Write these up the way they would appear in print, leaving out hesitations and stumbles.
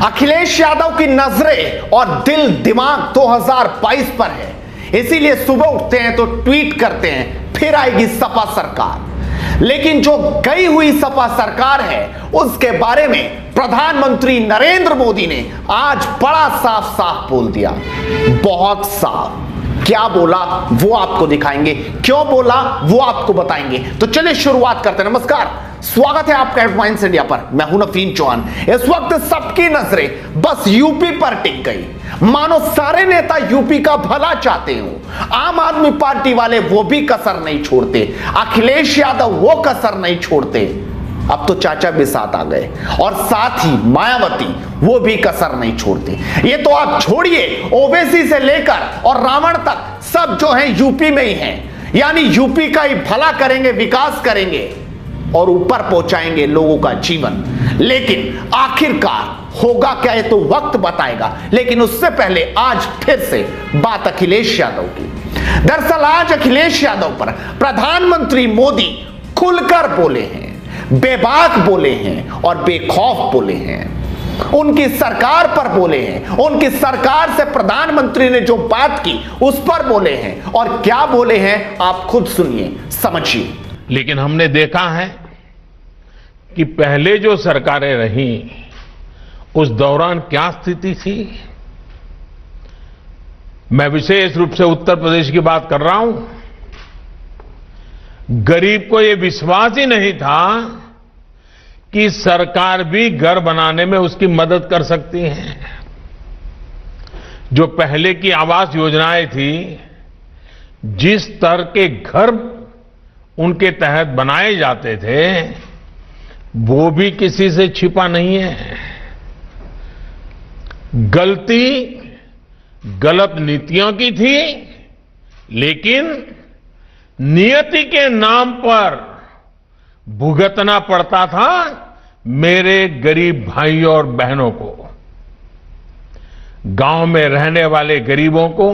अखिलेश यादव की नजरें और दिल दिमाग 2022 पर है, इसीलिए सुबह उठते हैं तो ट्वीट करते हैं फिर आएगी सपा सरकार। लेकिन जो गई हुई सपा सरकार है उसके बारे में प्रधानमंत्री नरेंद्र मोदी ने आज बड़ा साफ साफ बोल दिया, बहुत साफ। क्या बोला वो आपको दिखाएंगे, क्यों बोला वो आपको बताएंगे। तो चलिए शुरुआत करते हैं। नमस्कार, स्वागत है आपका हेडलाइंस इंडिया पर। मैं हूं नफीन चौहान। इस वक्त सबकी नजरें बस यूपी पर टिक गई, मानो सारे नेता यूपी का भला चाहते हो। आम आदमी पार्टी वाले वो भी कसर नहीं छोड़ते, अखिलेश यादव वो कसर नहीं छोड़ते। अब तो चाचा भी साथ आ गए और साथ ही मायावती वो भी कसर नहीं छोड़ते। ये तो आप छोड़िए, ओवैसी से लेकर और रावण तक सब जो है यूपी में ही हैं, यानी यूपी का ही भला करेंगे, विकास करेंगे और ऊपर पहुंचाएंगे लोगों का जीवन। लेकिन आखिरकार होगा क्या ये तो वक्त बताएगा। लेकिन उससे पहले आज फिर से बात अखिलेश यादव की। दरअसल आज अखिलेश यादव पर प्रधानमंत्री मोदी खुलकर बोले हैं, बेबाक बोले हैं और बेखौफ बोले हैं। उनकी सरकार पर बोले हैं, उनकी सरकार से प्रधानमंत्री ने जो बात की उस पर बोले हैं। और क्या बोले हैं आप खुद सुनिए, समझिए। लेकिन हमने देखा है कि पहले जो सरकारें रहीं उस दौरान क्या स्थिति थी। मैं विशेष रूप से उत्तर प्रदेश की बात कर रहा हूं। गरीब को यह विश्वास ही नहीं था कि सरकार भी घर बनाने में उसकी मदद कर सकती है। जो पहले की आवास योजनाएं थी, जिस स्तर के घर उनके तहत बनाए जाते थे वो भी किसी से छिपा नहीं है। गलती गलत नीतियों की थी, लेकिन नियति के नाम पर भुगतना पड़ता था मेरे गरीब भाइयों और बहनों को। गांव में रहने वाले गरीबों को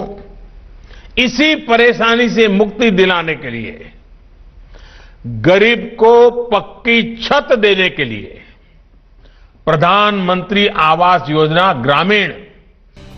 इसी परेशानी से मुक्ति दिलाने के लिए, गरीब को पक्की छत देने के लिए प्रधानमंत्री आवास योजना ग्रामीण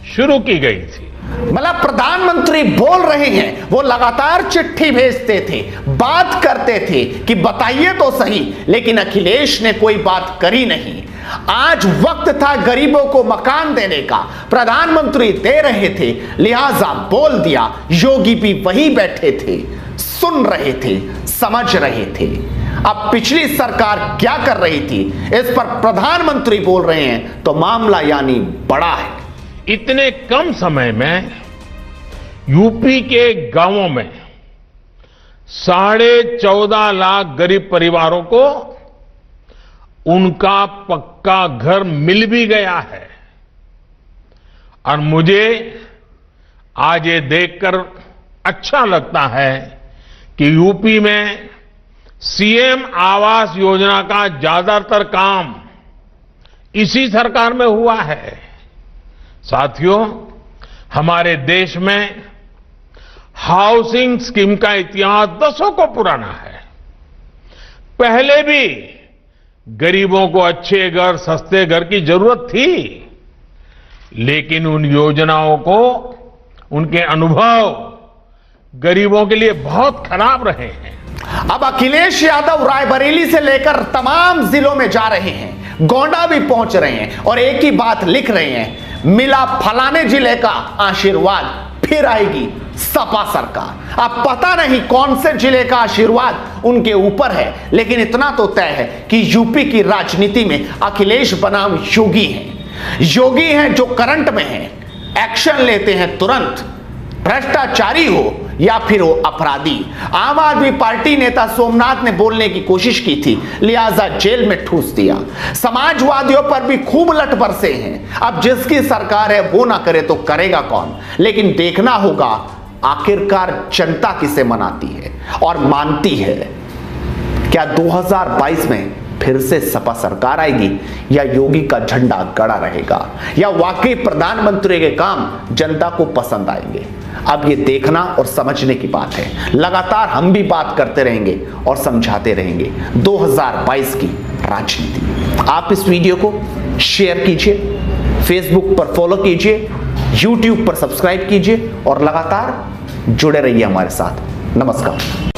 शुरू की गई थी। मतलब प्रधानमंत्री बोल रहे हैं, वो लगातार चिट्ठी भेजते थे, बात करते थे कि बताइए तो सही, लेकिन अखिलेश ने कोई बात करी नहीं। आज वक्त था गरीबों को मकान देने का, प्रधानमंत्री दे रहे थे, लिहाजा बोल दिया। योगी भी वहीं बैठे थे, सुन रहे थे, समझ रहे थे। अब पिछली सरकार क्या कर रही थी इस पर प्रधानमंत्री बोल रहे हैं, तो मामला यानी बड़ा है। इतने कम समय में यूपी के गांवों में 14.5 लाख गरीब परिवारों को उनका पक्का घर मिल भी गया है। और मुझे आज ये देखकर अच्छा लगता है कि यूपी में सीएम आवास योजना का ज्यादातर काम इसी सरकार में हुआ है। साथियों, हमारे देश में हाउसिंग स्कीम का इतिहास दशकों को पुराना है। पहले भी गरीबों को अच्छे घर, सस्ते घर की जरूरत थी, लेकिन उन योजनाओं को, उनके अनुभव गरीबों के लिए बहुत खराब रहे हैं। अब अखिलेश यादव रायबरेली से लेकर तमाम जिलों में जा रहे हैं, गोंडा भी पहुंच रहे हैं और एक ही बात लिख रहे हैं, मिला फलाने जिले का आशीर्वाद, फिर आएगी सपा सरकार। अब पता नहीं कौन से जिले का आशीर्वाद उनके ऊपर है, लेकिन इतना तो तय है कि यूपी की राजनीति में अखिलेश बनाम योगी हैं। योगी हैं जो करंट में हैं, एक्शन लेते हैं तुरंत, भ्रष्टाचारी हो या फिर हो अपराधी। आम आदमी पार्टी नेता सोमनाथ ने बोलने की कोशिश की थी, लिहाजा जेल में ठूस दिया। समाजवादियों पर भी खूब लट बरसे हैं। अब जिसकी सरकार है वो ना करे तो करेगा कौन। लेकिन देखना होगा आखिरकार जनता किसे मनाती है और मानती है। क्या 2022 में फिर से सपा सरकार आएगी या योगी का झंडा गड़ा रहेगा, या वाकई प्रधानमंत्री के काम जनता को पसंद आएंगे। अब ये देखना और समझने की बात है। लगातार हम भी बात करते रहेंगे और समझाते रहेंगे 2022 की राजनीति। आप इस वीडियो को शेयर कीजिए, फेसबुक पर फॉलो कीजिए, यूट्यूब पर सब्सक्राइब कीजिए और लगातार जुड़े रहिए हमारे साथ। नमस्कार।